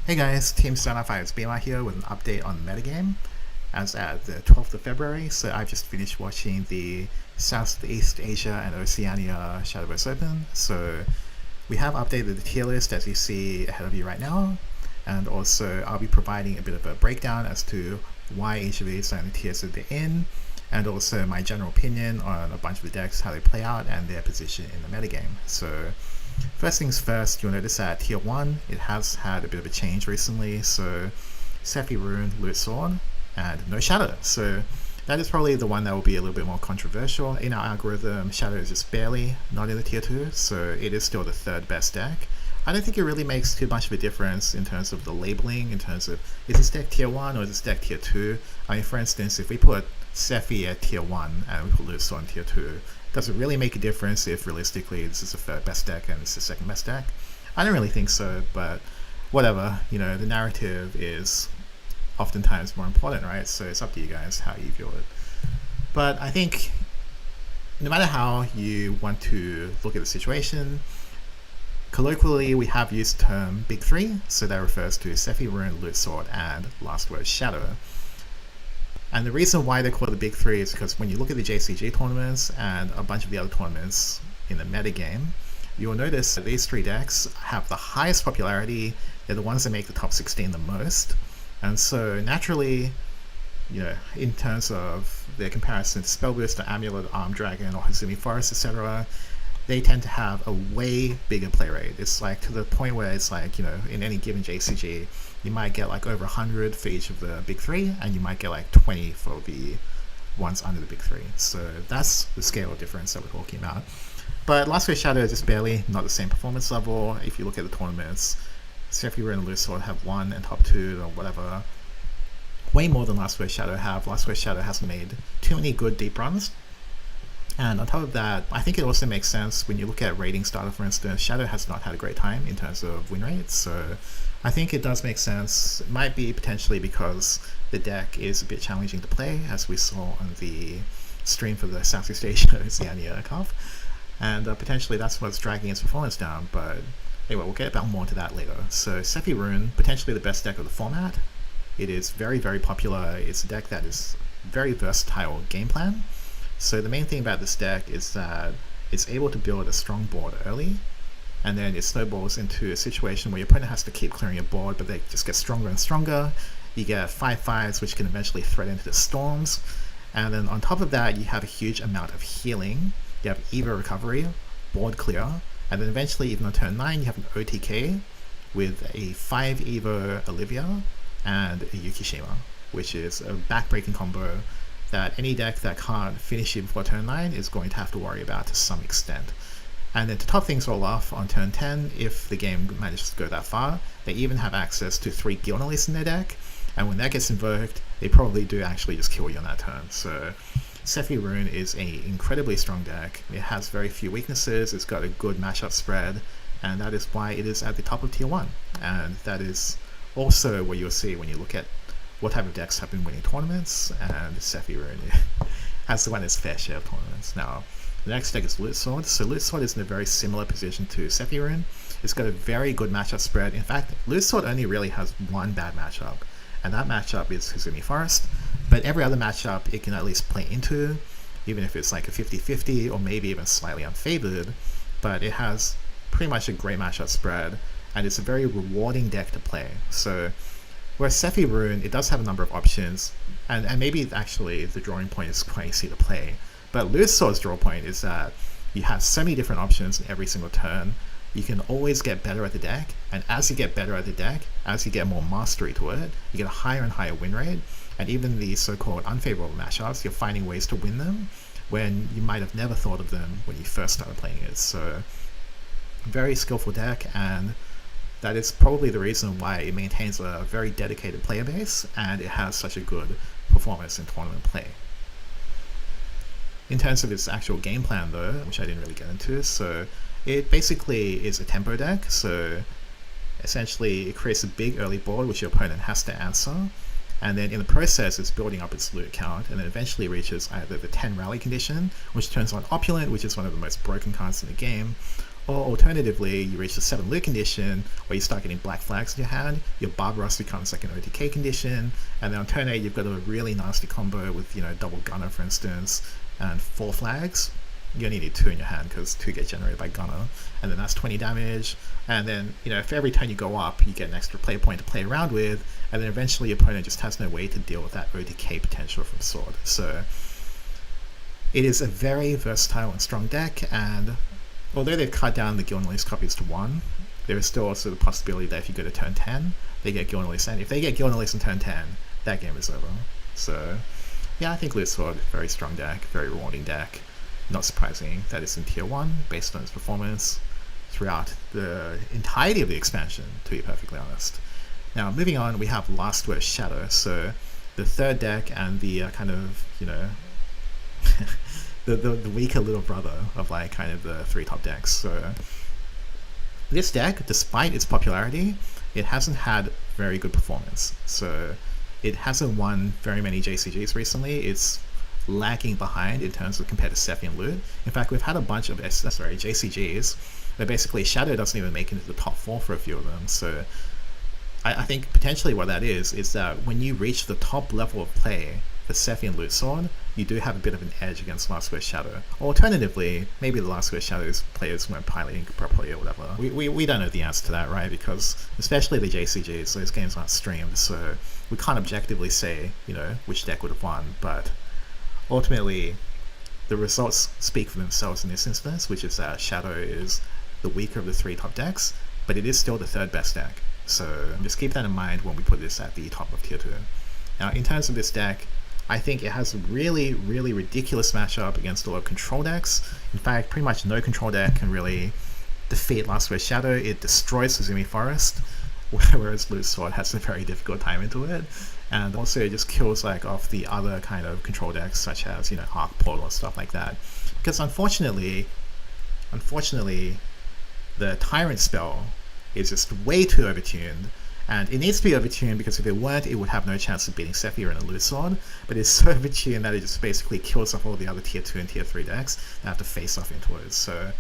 Hey guys, Team Starlight Beamer here with an update on Metagame as at the 12th of February. So I've just finished watching the Southeast Asia and Oceania Shadowverse Open. So we have updated the tier list as you see ahead of you right now. And also I'll be providing a bit of a breakdown as to why each of these are in the tiers that they're in, and also my general opinion on a bunch of the decks, how they play out, and their position in the metagame. So first things first, you'll notice that Tier 1, it has had a bit of a change recently, so Sephi Rune, Loot Sword, and no Shadow. So that is probably the one that will be a little bit more controversial. In our algorithm, Shadow is just barely not in the Tier 2, so it is still the third best deck. I don't think it really makes too much of a difference in terms of the labeling, in terms of is this deck Tier 1 or is this deck Tier 2? I mean, for instance, if we put Sephi at Tier 1 and we put Loot Sword in Tier 2, does it really make a difference if realistically this is the third best deck and this is the second best deck? I don't really think so, but whatever, the narrative is oftentimes more important, right? So it's up to you guys how you view it. But I think no matter how you want to look at the situation, colloquially we have used the term Big Three, so that refers to Sephi Rune, Loot Sword, and Last Word Shadow. And the reason why they call it the Big Three is because when you look at the JCG tournaments and a bunch of the other tournaments in the metagame, you'll notice that these three decks have the highest popularity. They're the ones that make the top 16 the most. And so naturally, in terms of their comparison to Spellbooster, Amulet, Armed Dragon, or Hazumi Forest, etc., they tend to have a way bigger play rate. It's like to the point where it's like, in any given JCG, you might get like over 100 for each of the Big Three, and you might get like 20 for the ones under the Big Three. So that's the scale of difference that we're talking about. But Last Word Shadow is just barely not the same performance level. If you look at the tournaments, Sephi Rune and Loot Sword have won and top 2 or whatever. Way more than Last Word Shadow have. Last Word Shadow hasn't made too many good deep runs. And on top of that, I think it also makes sense when you look at rating starter, for instance. Shadow has not had a great time in terms of win rates, so I think it does make sense. It might be potentially because the deck is a bit challenging to play, as we saw on the stream for the Southeast Asia Oceania Cup, and potentially that's what's dragging its performance down, but anyway, we'll get about more to that later. So Sephi Rune, potentially the best deck of the format. It is very, very popular. It's a deck that is very versatile game plan. So the main thing about this deck is that it's able to build a strong board early, and then it snowballs into a situation where your opponent has to keep clearing your board, but they just get stronger and stronger. You get 5/5s, which can eventually thread into the storms, and then on top of that, you have a huge amount of healing. You have Evo recovery, board clear, and then eventually, even on turn 9, you have an OTK with a 5 Evo Olivia and a Yukishima, which is a backbreaking combo that any deck that can't finish you before turn 9 is going to have to worry about to some extent. And then to top things all off, on turn 10, if the game manages to go that far, they even have access to 3 Gilnalists in their deck, and when that gets invoked, they probably do actually just kill you on that turn. So Sephi Rune is an incredibly strong deck. It has very few weaknesses, it's got a good matchup spread, and that is why it is at the top of Tier 1. And that is also what you'll see when you look at what type of decks have been winning tournaments, and Sephi Rune has won its fair share of tournaments. Now, the next deck is Loot Sword. So Loot Sword is in a very similar position to Sephi Rune. It's got a very good matchup spread. In fact, Loot Sword only really has one bad matchup, and that matchup is Hazumi Forest. But every other matchup it can at least play into, even if it's like a 50-50 or maybe even slightly unfavored. But it has pretty much a great matchup spread, and it's a very rewarding deck to play. So whereas Sephi Rune, it does have a number of options, and maybe actually the drawing point is quite easy to play. But Loot Sword's draw point is that you have so many different options in every single turn. You can always get better at the deck, and as you get better at the deck, as you get more mastery to it, you get a higher and higher win rate, and even the so-called unfavorable matchups, you're finding ways to win them when you might have never thought of them when you first started playing it. So, very skillful deck, and that is probably the reason why it maintains a very dedicated player base, and it has such a good performance in tournament play. In terms of its actual game plan though, which I didn't really get into, so it basically is a tempo deck, so essentially it creates a big early board which your opponent has to answer, and then in the process it's building up its loot count, and then eventually reaches either the 10 rally condition, which turns on Opulent, which is one of the most broken cards in the game, Or alternatively, you reach the 7 loot condition where you start getting black flags in your hand, your Barbaros becomes like an OTK condition, and then on turn 8 you've got a really nasty combo with, double Gunner for instance, and 4 flags. You only need 2 in your hand because 2 get generated by Gunner, and then that's 20 damage, and then, for every turn you go up, you get an extra play point to play around with, and then eventually your opponent just has no way to deal with that OTK potential from Sword. So it is a very versatile and strong deck, and although they've cut down the Guild Release copies to 1, there is still also the possibility that if you go to turn 10, they get Guild Release, and if they get Guild Release in turn 10, that game is over. So yeah, I think Loot Sword, very strong deck, very rewarding deck. Not surprising that it's in tier 1 based on its performance throughout the entirety of the expansion, to be perfectly honest. Now moving on, we have Last Word Shadow, so the third deck and the kind of, the weaker little brother of like kind of the 3 top decks. So this deck, despite its popularity, it hasn't had very good performance. So it hasn't won very many JCGs recently. It's lagging behind in terms of compared to Sephi and Loot. In fact, we've had a bunch of JCGs where basically Shadow doesn't even make it into the top 4 for a few of them. So I think potentially what that is that when you reach the top level of play for Sephi and Loot Sword, you do have a bit of an edge against Last Word Shadow. Or alternatively, maybe the Last Word Shadow's players weren't piloting properly or whatever. We don't know the answer to that, right? Because especially the JCGs, those games aren't streamed, so we can't objectively say, which deck would have won, but ultimately, the results speak for themselves in this instance, which is that Shadow is the weaker of the 3 top decks, but it is still the 3rd best deck. So just keep that in mind when we put this at the top of tier 2. Now, in terms of this deck, I think it has a really, really ridiculous matchup against a lot of control decks. In fact, pretty much no control deck can really defeat Last Word Shadow. It destroys Suzumi Forest, whereas Loot Sword has a very difficult time into it. And also it just kills off the other kind of control decks such as, Arc Portal or stuff like that. Because unfortunately, the Tyrant spell is just way too overtuned. And it needs to be overtuned because if it weren't, it would have no chance of beating Sephiroth in a Loot Sword. But it's so overtuned that it just basically kills off all the other tier 2 and tier 3 decks that have to face off into it. So,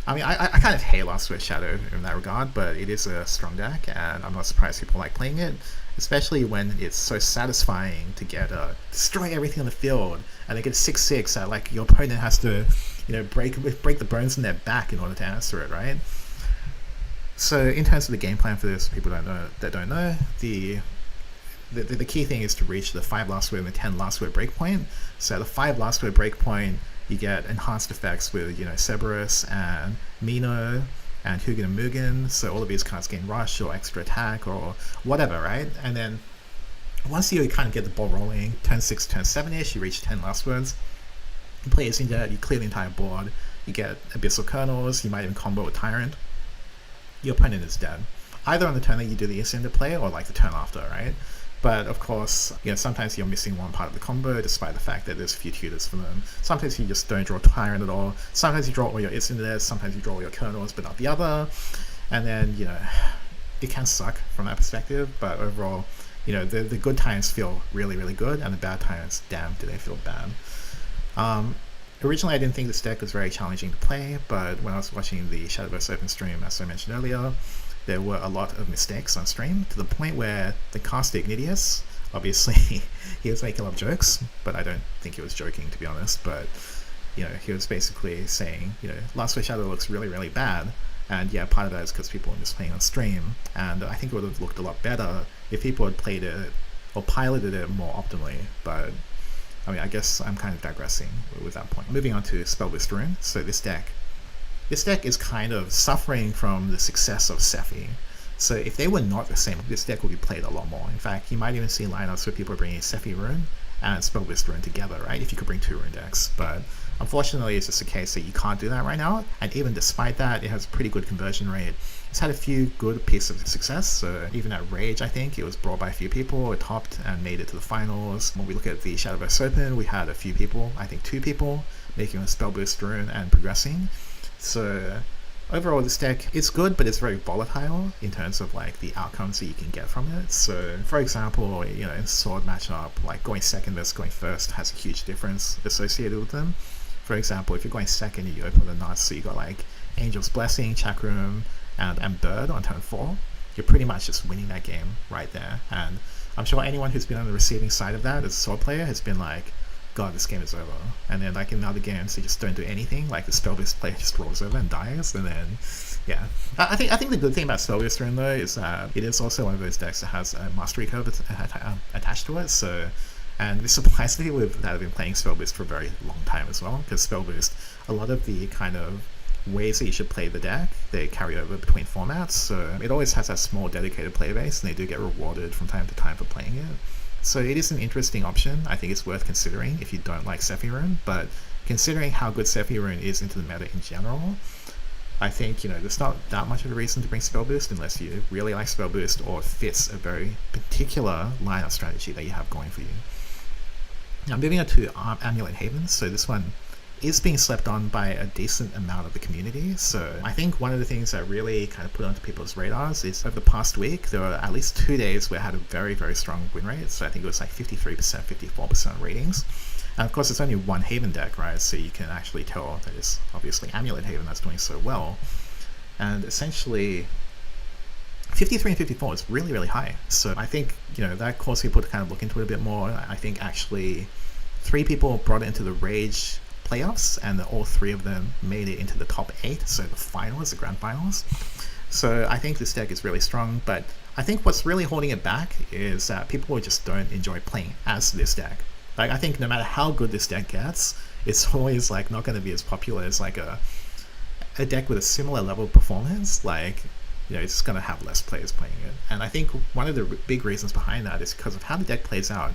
I mean, I kind of hate Last Word Shadow in that regard, but it is a strong deck, and I'm not surprised people like playing it, especially when it's so satisfying to get destroy everything on the field, and they get 6/6 that your opponent has to, break the bones in their back in order to answer it, right? So in terms of the game plan for this, people that don't know, the key thing is to reach the 5 last word and the 10 last word breakpoint. So the 5 last word breakpoint, you get enhanced effects with Cerberus and Mino and Hugin and Mugen. So all of these cards gain rush or extra attack or whatever, right? And then once you kind of get the ball rolling, turn 6, turn 7ish, you reach 10 last words. You play as India, you clear the entire board. You get Abyssal Kernels. You might even combo with Tyrant. Your opponent is dead, either on the turn that you do the instant play or the turn after, right? But of course, sometimes you're missing one part of the combo despite the fact that there's a few tutors for them. Sometimes you just don't draw Tyrant at all. Sometimes you draw all your instant, sometimes you draw all your kernels but not the other. And then, it can suck from that perspective, but overall, the good times feel really, really good, and the bad times, damn, do they feel bad. Originally, I didn't think this deck was very challenging to play, but when I was watching the Shadowverse Open stream, as I mentioned earlier, there were a lot of mistakes on stream, to the point where the caster Ignidius, obviously, he was making a lot of jokes, but I don't think he was joking, to be honest, but, he was basically saying, Last Word Shadow looks really, really bad, and yeah, part of that is because people were just playing on stream, and I think it would have looked a lot better if people had played it, or piloted it more optimally, but I mean, I guess I'm kind of digressing with that point. Moving on to Spellboost Rune. So this deck is kind of suffering from the success of Sephi. So if they were not the same, this deck would be played a lot more. In fact, you might even see lineups where people are bringing Sephi Rune and Spellboost Rune together, right? If you could bring 2 Rune decks. But unfortunately, it's just a case that you can't do that right now. And even despite that, it has a pretty good conversion rate. It's had a few good pieces of success, so even at Rage, I think, it was brought by a few people, it topped and made it to the finals. When we look at the Shadowverse Open, we had a few people, I think 2 people, making a Spellboost Rune and progressing. So overall, this deck is good, but it's very volatile in terms of the outcomes that you can get from it. So for example, in Sword matchup, going second versus going first has a huge difference associated with them. For example, if you're going second, you open with a nuts, so you got Angel's Blessing, Chakram, and Bird on turn 4, you're pretty much just winning that game right there. And I'm sure anyone who's been on the receiving side of that as a sword player has been like, God, this game is over. And then like in other games, you just don't do anything. Like the Spellburst player just rolls over and dies, and then yeah. I think the good thing about Spellburst Rune though is it is also one of those decks that has a mastery curve attached to it. So, and this applies to people that have been playing Spellburst for a very long time as well, because Spellburst, a lot of the kind of ways that you should play the deck, they carry over between formats, so it always has that small dedicated player base, and they do get rewarded from time to time for playing it. So it is an interesting option. I think it's worth considering if you don't like Sephirun, but considering how good Sephirun is into the meta in general, I think, there's not that much of a reason to bring Spellboost unless you really like Spellboost or fits a very particular lineup strategy that you have going for you. Now moving on to Amulet Haven, so this one is being slept on by a decent amount of the community. So I think one of the things that really kind of put onto people's radars is over the past week, there were at least 2 days where I had a very, very strong win rate. So I think it was like 53%, 54% ratings. And of course, it's only one Haven deck, right? So you can actually tell that it's obviously Amulet Haven that's doing so well. And essentially, 53 and 54 is really, really high. So I think, that caused people to kind of look into it a bit more. I think actually 3 people brought it into the Rage playoffs, and all 3 of them made it into the top 8, so the finals, the grand finals. So I think this deck is really strong, but I think what's really holding it back is that people just don't enjoy playing as this deck. Like, I think no matter how good this deck gets, it's always like not going to be as popular as like a deck with a similar level of performance. Like, it's going to have less players playing it. And I think one of the big reasons behind that is because of how the deck plays out.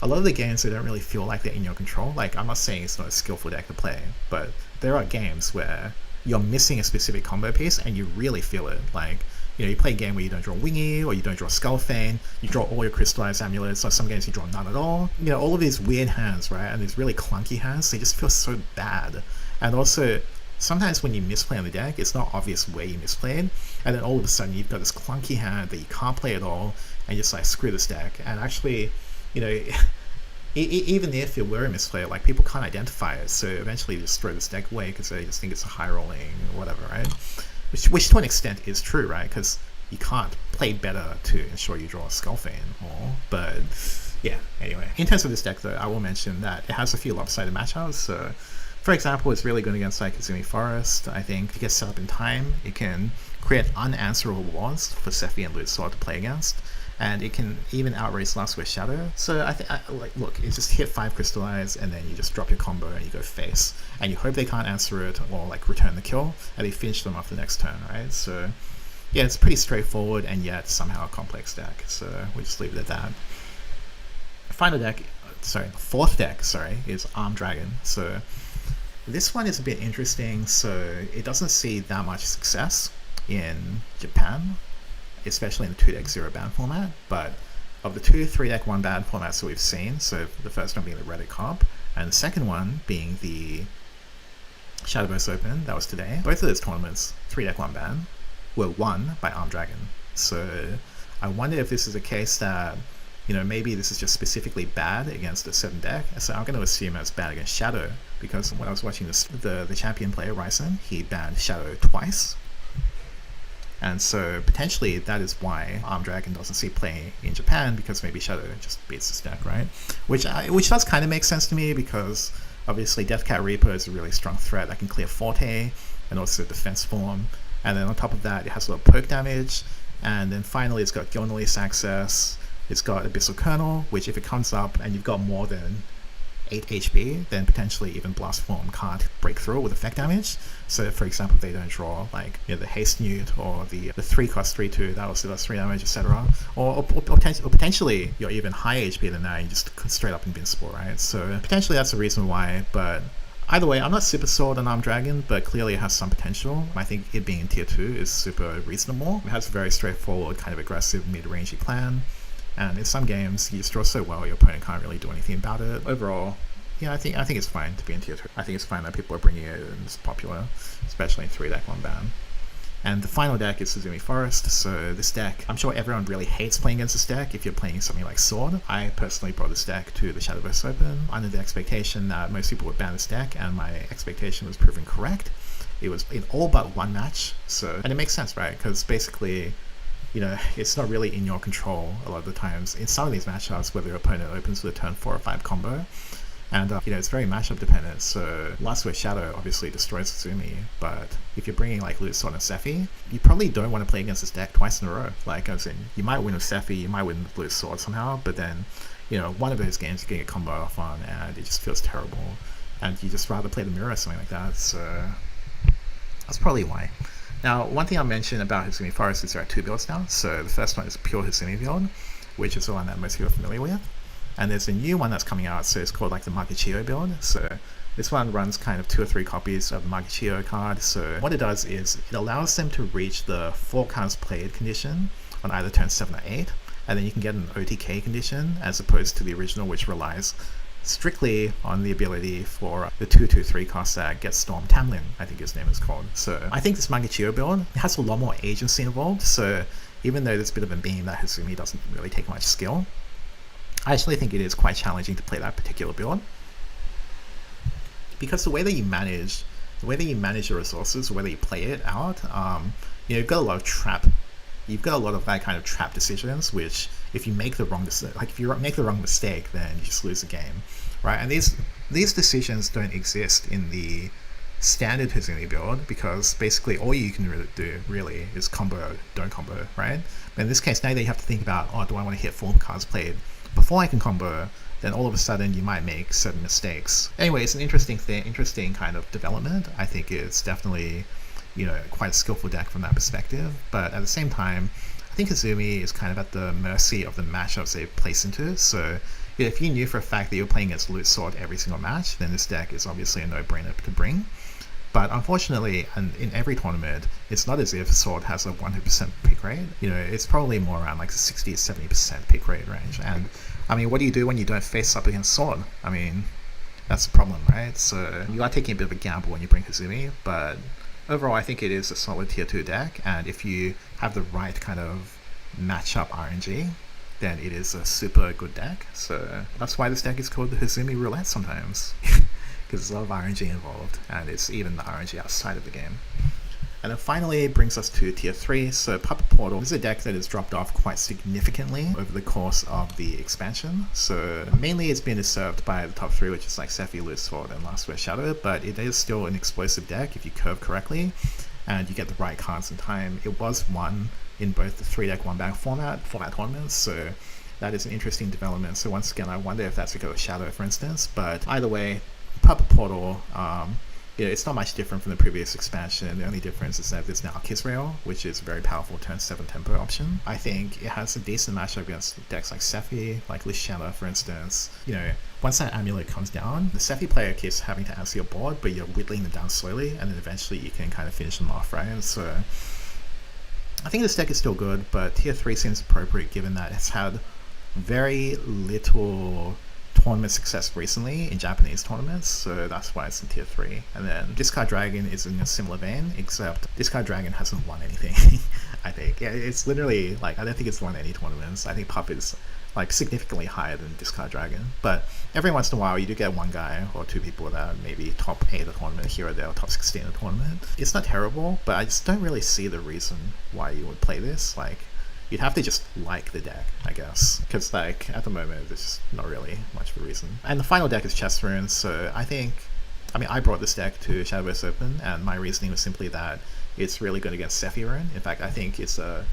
A lot of the games, they don't really feel like they're in your control. Like, I'm not saying it's not a skillful deck to play, but there are games where you're missing a specific combo piece and you really feel it. Like, you play a game where you don't draw Wingy, or you don't draw Skullfane, you draw all your Crystallized Amulets, or some games you draw none at all. All of these weird hands, right, and these really clunky hands, they just feel so bad. And also, sometimes when you misplay on the deck, it's not obvious where you misplayed, and then all of a sudden you've got this clunky hand that you can't play at all, and you're just like, screw this deck. And actually, even if it were a misplay, like, people can't identify it, so eventually you just throw this deck away because they just think it's a high rolling or whatever, right? Which to an extent is true, right? Because you can't play better to ensure you draw a Skullfane more. But yeah, anyway. In terms of this deck though, I will mention that it has a few lopsided matchups. So for example, it's really good against like Izumi Forest. I think if it gets set up in time, it can create unanswerable wars for Sephi and Lutzor to play against. And it can even outrace Last Wish Shadow. So I think, look, you just hit 5 Crystallize, and then you just drop your combo and you go face. And you hope they can't answer it or like return the kill, and they finish them off the next turn, right? So yeah, it's pretty straightforward and yet somehow a complex deck. So we'll just leave it at that. The fourth deck, is Armed Dragon. So this one is a bit interesting. So it doesn't see that much success in Japan, especially in the 2-deck 0-ban format, but of the 2 3-deck 1-ban formats that we've seen, so the first one being the Reddit comp, and the second one being the Shadowverse Open, that was today, both of those tournaments, 3-deck 1-ban, were won by Armed Dragon. So I wonder if this is a case that, maybe this is just specifically bad against a certain deck. So I'm going to assume it's bad against Shadow, because when I was watching the champion player, Ryzen, he banned Shadow twice. And so potentially that is why Armed Dragon doesn't see play in Japan, because maybe Shadow just beats this deck, right? Which does kind of make sense to me, because obviously Deathcat Reaper is a really strong threat that can clear Forte and also defense form. And then on top of that, it has a lot of poke damage. And then finally, it's got Gilnelis access. It's got Abyssal Kernel, which if it comes up and you've got more than 8 HP, then potentially even Blast Form can't break through with effect damage. So for example, if they don't draw like the Haste Newt or the 3-cost 3/2, that also does 3 damage, etc. Or potentially you're even higher HP than that and you just straight up invincible, right? So potentially that's the reason why, but either way, I'm not super sold on Armed Dragon, but clearly it has some potential. I think it being in tier 2 is super reasonable. It has a very straightforward, kind of aggressive mid-rangey plan. And in some games, you just draw so well, your opponent can't really do anything about it. Overall, yeah, I think it's fine to be in tier 2. I think it's fine that people are bringing it and it's popular, especially in 3-deck 1-ban. And the final deck is Izumi Forest. So this deck, I'm sure everyone really hates playing against this deck if you're playing something like Sword. I personally brought this deck to the Shadowverse Open under the expectation that most people would ban this deck, and my expectation was proven correct. It was in all but one match. So, and it makes sense, right? Because basically, it's not really in your control a lot of the times. In some of these matchups, where the opponent opens with a turn 4 or 5 combo, and it's very matchup dependent. So Last Word Shadow obviously destroys Izumi, but if you're bringing like Loot Sword and Sephi, you probably don't want to play against this deck twice in a row. Like, as in, you might win with Sephi, you might win with Loot Sword somehow, but then, one of those games you can get combo off on, and it just feels terrible, and you just rather play the mirror or something like that. So that's probably why. Now, one thing I'll mention about Izumi Forest is there are 2 builds now. So the first one is pure Izumi build, which is the one that most people are familiar with. And there's a new one that's coming out, so it's called like the Magachio build. So this one runs kind of 2 or 3 copies of the Magachio card. So what it does is it allows them to reach the 4 cards played condition on either turn 7 or 8, and then you can get an OTK condition as opposed to the original, which relies strictly on the ability for the 2/2/3 cost that gets Storm Tamlin, I think his name is called. So I think this Magachio build has a lot more agency involved. So even though there's a bit of a beam that Izumi doesn't really take much skill, I actually think it is quite challenging to play that particular build, because the way that you manage your resources, the way that you play it out, you've got a lot of that kind of trap decisions, which if you make the wrong mistake, then you just lose the game, right? And these decisions don't exist in the standard Izumi build, because basically all you can really do is combo, don't combo, right? But in this case, now that you have to think about, do I want to hit 4 cards played before I can combo, then all of a sudden you might make certain mistakes. Anyway, it's an interesting kind of development. I think it's definitely, quite a skillful deck from that perspective. But at the same time, I think Izumi is kind of at the mercy of the matchups they place into. So if you knew for a fact that you're playing against Loot Sword every single match, then this deck is obviously a no-brainer to bring. But unfortunately, and in every tournament, it's not as if Sword has a 100% pick rate. It's probably more around like the 60 to 70% pick rate range. And I mean, what do you do when you don't face up against Sword? I mean, that's the problem, right? So you are taking a bit of a gamble when you bring Izumi, but overall, I think it is a solid tier 2 deck. And if you have the right kind of matchup RNG, then it is a super good deck. So that's why this deck is called the Izumi Roulette sometimes. Because there's a lot of RNG involved, and it's even the RNG outside of the game. And then finally, it brings us to tier 3. So Puppet Portal is a deck that has dropped off quite significantly over the course of the expansion. So mainly it's been disturbed by the top 3, which is like Sephi, Loot Sword, and Last Word Shadow, but it is still an explosive deck if you curve correctly and you get the right cards in time. It was won in both the 3-deck 1-bag format tournaments, so that is an interesting development. So once again, I wonder if that's because of Shadow, for instance, but either way, Puppet Portal, it's not much different from the previous expansion. The only difference is that there's now Kisrael, which is a very powerful turn 7 tempo option. I think it has a decent matchup against decks like Sephi, like Lishana, for instance. Once that Amulet comes down, the Sephi player keeps having to answer your board, but you're whittling them down slowly, and then eventually you can kind of finish them off, right? And so I think this deck is still good, but tier 3 seems appropriate given that it's had very little tournament success recently in Japanese tournaments, so that's why it's in tier 3. And then Discard Dragon is in a similar vein, except Discard Dragon hasn't won anything. I think it's literally like, I don't think it's won any tournaments. I think Pup is like significantly higher than Discard Dragon, but every once in a while you do get one guy or 2 people that are maybe top 8 of the tournament here or there, or top 16 of the tournament. It's not terrible, but I just don't really see the reason why you would play this. Like, you'd have to just like the deck, I guess, because like at the moment there's just not really much of a reason. And the final deck is Chest Runes, so I brought this deck to Shadowverse Open, and my reasoning was simply that it's really good against Sephi Rune. In fact, I think it's a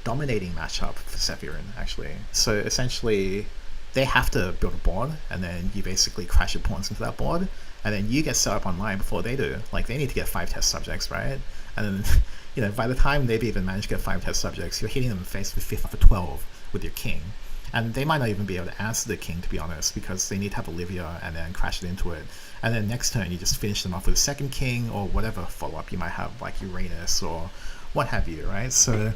dominating matchup for Sephi Rune, actually. So essentially, they have to build a board, and then you basically crash your pawns into that board, and then you get set up online before they do. Like, they need to get 5 test subjects, right? And then, by the time they've even managed to get 5 test subjects, you're hitting them face with 5th for 12 with your king. And they might not even be able to answer the king, to be honest, because they need to have Olivia and then crash it into it. And then next turn, you just finish them off with a second king, or whatever follow-up you might have, like Uranus or what have you, right? So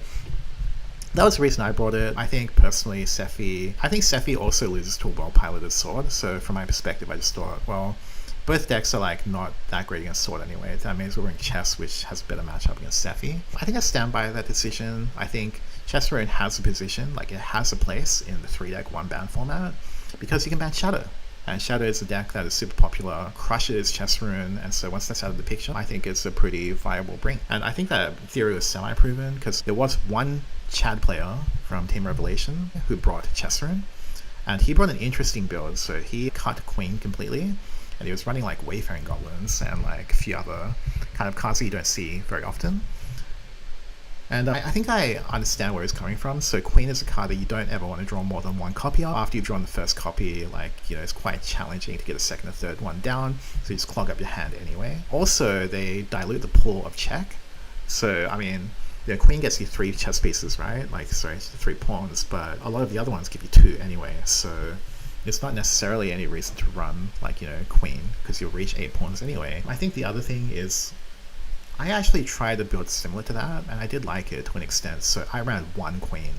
that was the reason I brought it. I think personally Sephi also loses to a well-piloted sword, so from my perspective I just thought, well, both decks are like not that great against sword anyway. That means we're in chess, which has a better matchup against Sephi. I think I stand by that decision. I think Chess Rune has a position, like it has a place in the 3-deck 1-ban format, because you can ban Shadow. And Shadow is a deck that is super popular, crushes Chess Rune, and so once that's out of the picture, I think it's a pretty viable bring. And I think that theory was semi-proven, because there was one Chad player from Team Revelation who brought Chess Rune, and he brought an interesting build. So he cut Queen completely, and he was running like Wayfaring Goblins and like a few other kind of cards that you don't see very often. And I think I understand where he's coming from. So Queen is a card that you don't ever want to draw more than one copy of. After you've drawn the first copy, like, you know, it's quite challenging to get a second or third one down, so you just clog up your hand anyway. Also, they dilute the pool of check. So, I mean, the Queen gets you 3 chess pieces, right? Like, sorry, 3 pawns, but a lot of the other ones give you 2 anyway. So it's not necessarily any reason to run, like, you know, Queen, because you'll reach 8 pawns anyway. I think the other thing is, I actually tried a build similar to that, and I did like it to an extent. So I ran 1 Queen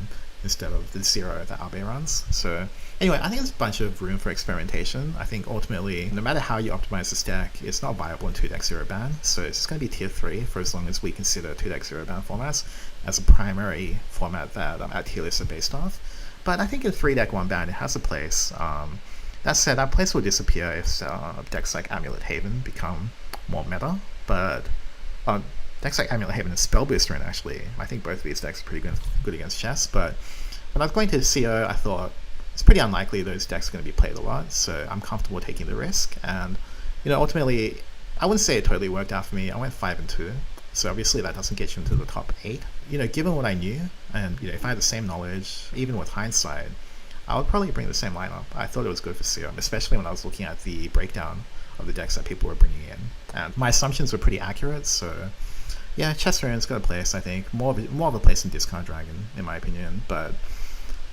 instead of the 0 that Abe runs. So anyway, I think there's a bunch of room for experimentation. I think ultimately, no matter how you optimize this deck, it's not viable in 2-deck 0-ban. So it's just going to be tier 3 for as long as we consider 2-deck 0-ban formats as a primary format that our tier lists are based off. But I think in 3-deck 1-ban, it has a place. That said, that place will disappear if decks like Amulet Haven become more meta. But decks like Amulet Haven and Spell Booster, and actually, I think both of these decks are pretty good against chess. But when I was going to CO, I thought it's pretty unlikely those decks are going to be played a lot, so I'm comfortable taking the risk. And, you know, ultimately, I wouldn't say it totally worked out for me. I went 5-2, so obviously that doesn't get you into the top 8. You know, given what I knew, and, you know, if I had the same knowledge, even with hindsight, I would probably bring the same lineup. I thought it was good for CO, especially when I was looking at the breakdown of the decks that people were bringing in. And my assumptions were pretty accurate, so yeah, Chess Rune's got a place, I think. More of a place than Discard Dragon, in my opinion. But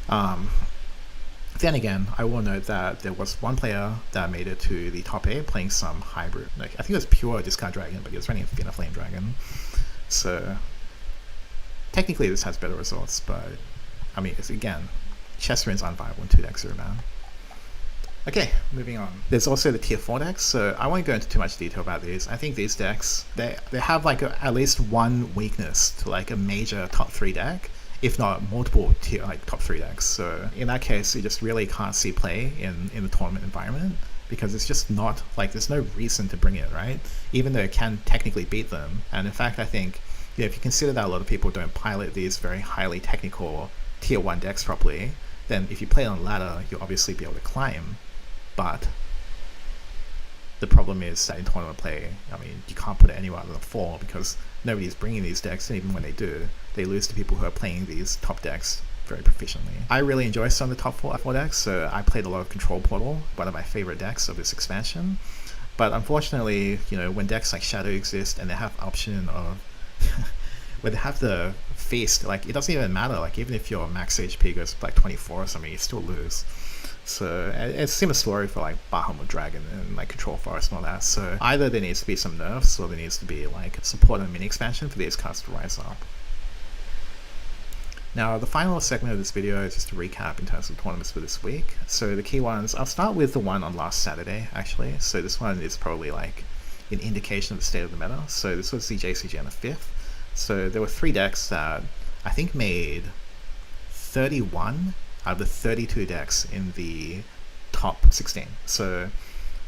then again, I will note that there was one player that made it to the top 8 playing some hybrid. Like, I think it was pure Discard Dragon, but he was running Inner Flame Dragon. So technically this has better results, but I mean, again, Chess Rune's unviable in 2-deck 0-ban. Okay, moving on. There's also the tier 4 decks, so I won't go into too much detail about these. I think these decks, they have like at least one weakness to like a major top 3 deck, if not multiple tier like top 3 decks. So in that case, you just really can't see play in the tournament environment, because it's just not like, there's no reason to bring it, right? Even though it can technically beat them. And in fact, I think, you know, if you consider that a lot of people don't pilot these very highly technical tier 1 decks properly, then if you play on ladder, you'll obviously be able to climb. But the problem is that in tournament play, I mean, you can't put it anywhere other than 4, because nobody's bringing these decks, and even when they do, they lose to people who are playing these top decks very proficiently. I really enjoy some of the top 4 decks, so I played a lot of Control Portal, one of my favorite decks of this expansion. But unfortunately, you know, when decks like Shadow exist and they have option of when they have the Feast, like, it doesn't even matter. Like, even if your max HP goes like 24 or something, you still lose. So it's a similar story for like Bahamut Dragon and like Control Forest and all that. So either there needs to be some nerfs, or there needs to be like support and mini expansion for these cards to rise up. Now the final segment of this video is just a recap in terms of tournaments for this week. So the key ones, I'll start with the one on last Saturday actually. So this one is probably like an indication of the state of the meta. So this was the JCG on the 5th. So there were 3 decks that I think made 31 out of the 32 decks in the top 16. So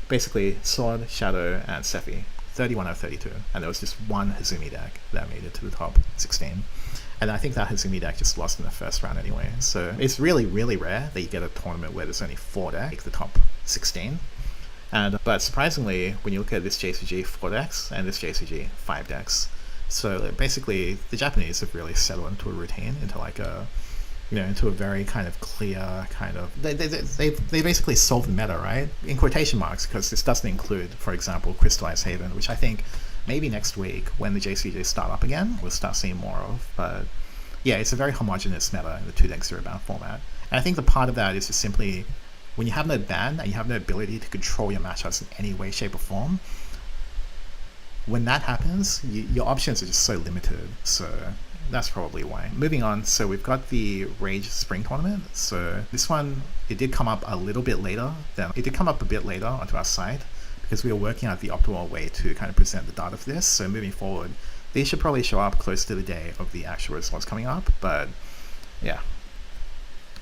basically Sword, Shadow, and Sephi, 31 out of 32. And there was just one Hazumi deck that made it to the top 16. And I think that Hazumi deck just lost in the first round anyway. So it's really, really rare that you get a tournament where there's only 4 decks make the top 16. But surprisingly, when you look at this JCG 4 decks and this JCG 5 decks, so basically the Japanese have really settled into a routine, into like a, you know, into a very kind of clear kind of, they basically solved the meta, right? In quotation marks, because this doesn't include, for example, Crystallized Haven, which I think maybe next week when the JCGs start up again, we'll start seeing more of. But yeah, it's a very homogeneous meta in the 2-deck 0-ban format. And I think the part of that is just simply, when you have no ban and you have no ability to control your matchups in any way, shape, or form, when that happens, your options are just so limited. So that's probably why. Moving on, so we've got the Rage Spring Tournament. So this one, it did come up a bit later onto our site, because we were working out the optimal way to kind of present the data for this. So moving forward, these should probably show up close to the day of the actual results coming up. But yeah.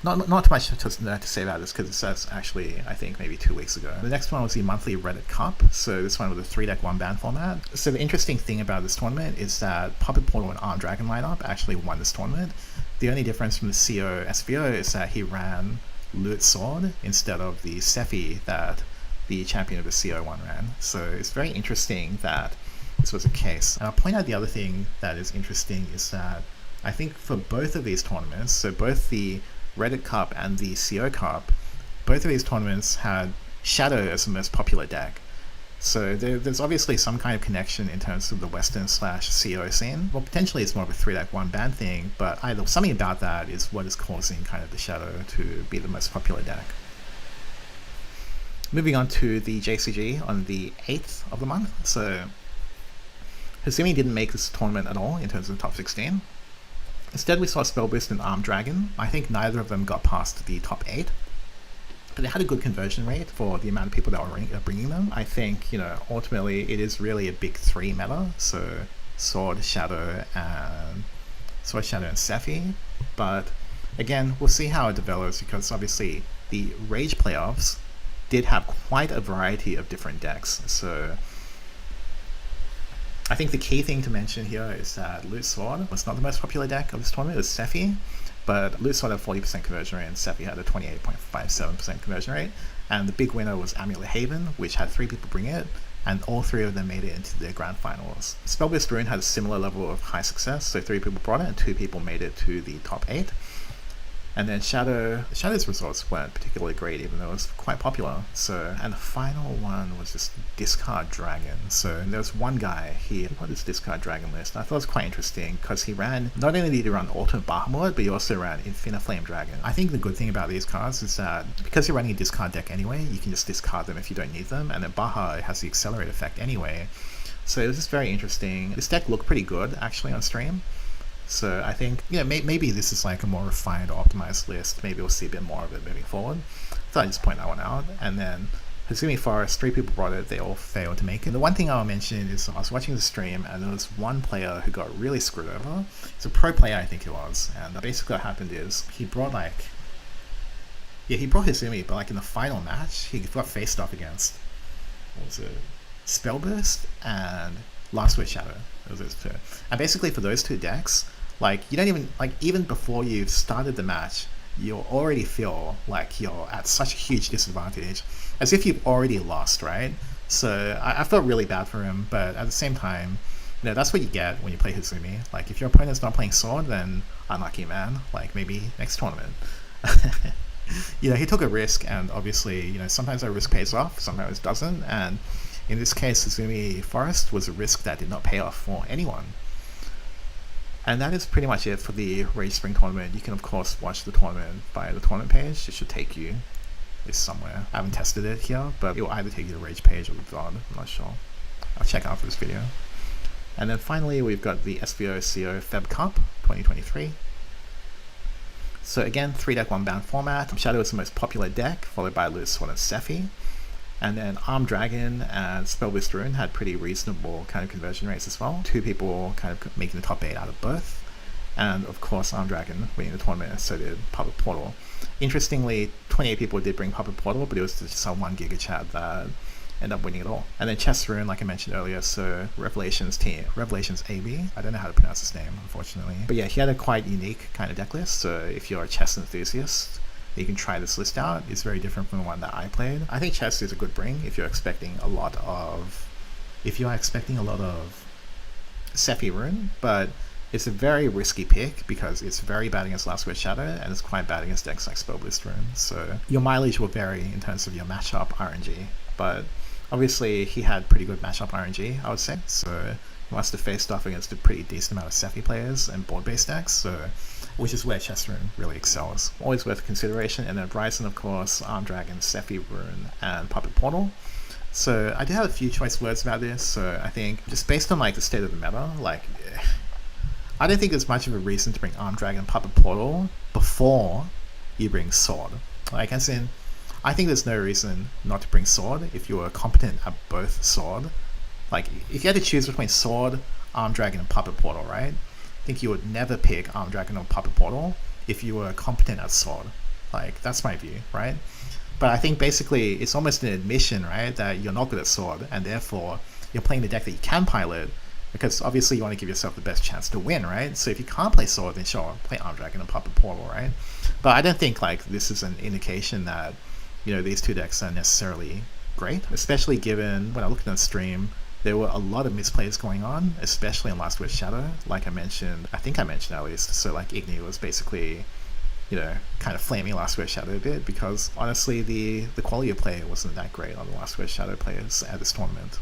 Not much to say about this because it says actually I think maybe 2 weeks ago. The next one was the monthly Reddit Cup. So this one was a 3-deck 1-ban format. So the interesting thing about this tournament is that Puppet Portal and Armed Dragon lineup actually won this tournament. The only difference from the CO SVO is that he ran Loot Sword instead of the Sephi that the champion of the CO1 ran. So it's very interesting that this was the case. And I'll point out the other thing that is interesting is that I think for both of these tournaments, so both the Reddit Cup and the CO Cup, both of these tournaments had Shadow as the most popular deck. So there's obviously some kind of connection in terms of the Western/CO scene. Well, potentially it's more of a 3-deck 1-ban thing, but either something about that is what is causing kind of the Shadow to be the most popular deck. Moving on to the JCG on the 8th of the month. So Hasumi didn't make this tournament at all in terms of the top 16. Instead, we saw Spellboost and Armed Dragon. I think neither of them got past the top 8. But they had a good conversion rate for the amount of people that were bringing them. I think, ultimately it is really a big 3 meta. So Sword, Shadow, and Sephi. But again, we'll see how it develops because obviously the Rage playoffs did have quite a variety of different decks. So I think the key thing to mention here is that Loot Sword was not the most popular deck of this tournament. It was Sephi, but Loot Sword had 40% conversion rate and Sephi had a 28.57% conversion rate. And the big winner was Amulet Haven, which had 3 people bring it, and all 3 of them made it into the grand finals. Spellboost Rune had a similar level of high success, so 3 people brought it and 2 people made it to the top 8. And then Shadow's results weren't particularly great, even though it was quite popular. So, and the final one was just Discard Dragon. So there was one guy, he put his Discard Dragon list. I thought it was quite interesting because he ran, not only did he run Ultimate Bahamut, but he also ran Infinite Flame Dragon. I think the good thing about these cards is that because you're running a discard deck anyway, you can just discard them if you don't need them. And then Baha has the Accelerate effect anyway. So it was just very interesting. This deck looked pretty good actually on stream. So I think, maybe this is like a more refined, optimized list. Maybe we'll see a bit more of it moving forward. So I just point that one out. And then Hasumi Forest, 3 people brought it, they all failed to make it. The one thing I'll mention is I was watching the stream and there was one player who got really screwed over. He's a pro player, I think he was. And basically what happened is he brought he brought Hasumi, but in the final match, he got faced off against, what was it, Spellburst and Last Word Shadow. Those 2. And basically for those 2 decks, you don't even before you've started the match, you'll already feel like you're at such a huge disadvantage, as if you've already lost, right? So I felt really bad for him, but at the same time, that's what you get when you play Hasumi. If your opponent's not playing Sword, then unlucky, man. Maybe next tournament. He took a risk, and obviously, sometimes that risk pays off, sometimes it doesn't, and in this case, Hasumi Forest was a risk that did not pay off for anyone. And that is pretty much it for the Rage Spring tournament. You can of course watch the tournament via the tournament page. It should take you somewhere. I haven't tested it here, but it will either take you to the Rage page or the VOD. I'm not sure. I'll check out for this video. And then finally, we've got the SVO CO Feb Cup 2023. So again, 3-deck 1-ban format. Shadow is the most popular deck, followed by Loot Sword and Sephi. And then Armed Dragon and Spellboost Rune had pretty reasonable kind of conversion rates as well. 2 people kind of making the top 8 out of both. And of course, Armed Dragon winning the tournament, and so did Puppet Portal. Interestingly, 28 people did bring Puppet Portal, but it was just some one Giga Chat that ended up winning it all. And then Chess Rune, like I mentioned earlier, so Revelations AB. I don't know how to pronounce his name, unfortunately. But yeah, he had a quite unique kind of deck list, so if you're a chess enthusiast, you can try this list out. It's very different from the one that I played. I think chess is a good bring if you're expecting a lot of Sephi Rune, but it's a very risky pick because it's very bad against Last Word Shadow and it's quite bad against decks like Spellboost Rune. So your mileage will vary in terms of your matchup RNG, but obviously he had pretty good matchup RNG, I would say. So he must have faced off against a pretty decent amount of Sephi players and board-based decks, so which is where Chess Rune really excels. Always worth consideration. And then Bryson, of course, Armed Dragon, Sephi Rune, and Puppet Portal. So I did have a few choice words about this, so I think just based on the state of the meta, I don't think there's much of a reason to bring Armed Dragon, Puppet Portal before you bring Sword. As in, I think there's no reason not to bring Sword if you were competent at both Sword. If you had to choose between Sword, Armed Dragon, and Puppet Portal, right? I think you would never pick Armed Dragon or Puppet Portal if you were competent at Sword. Like, that's my view, right? But I think basically it's almost an admission, right, that you're not good at sword, and therefore you're playing the deck that you can pilot, because obviously you want to give yourself the best chance to win, right? So if you can't play sword, then sure, play Arm Dragon and pop a portal, right? But I don't think like this is an indication that, you know, these two decks are necessarily great, especially given when I looked at the stream, there were a lot of misplays going on, especially in Last Word Shadow. Like I mentioned, I think I mentioned at least, so like Igni was basically, you know, kind of flaming Last Word Shadow a bit, because honestly the quality of play wasn't that great on the Last Word Shadow players at this tournament.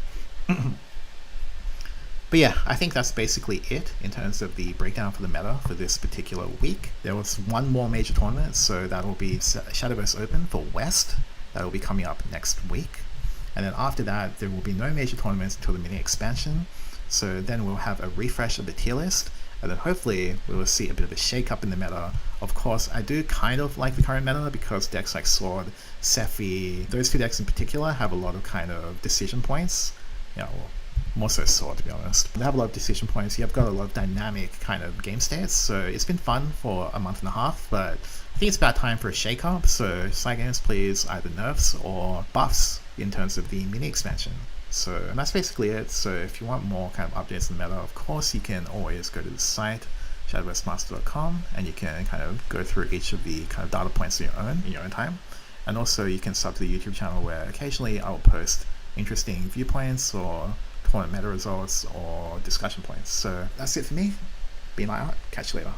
But yeah, I think that's basically it in terms of the breakdown for the meta for this particular week. There was one more major tournament, so that will be Shadowverse Open for West. That will be coming up next week. And then after that, there will be no major tournaments until the mini expansion. So then we'll have a refresh of the tier list, and then hopefully we will see a bit of a shake up in the meta. Of course, I do kind of like the current meta because decks like Sword, Sephi, those two decks in particular have a lot of kind of decision points. You know, more so Sword, to be honest. They have a lot of decision points. You've got a lot of dynamic kind of game states, so it's been fun for a month and a half, but I think it's about time for a shake-up, so side games please either nerfs or buffs in terms of the mini expansion. So, and that's basically it. So if you want more kind of updates in the meta, of course you can always go to the site, shadowversemaster.com, and you can kind of go through each of the kind of data points on your own, in your own time. And also you can sub to the YouTube channel where occasionally I will post interesting viewpoints or tournament meta results or discussion points. So that's it for me. Be my art. Catch you later.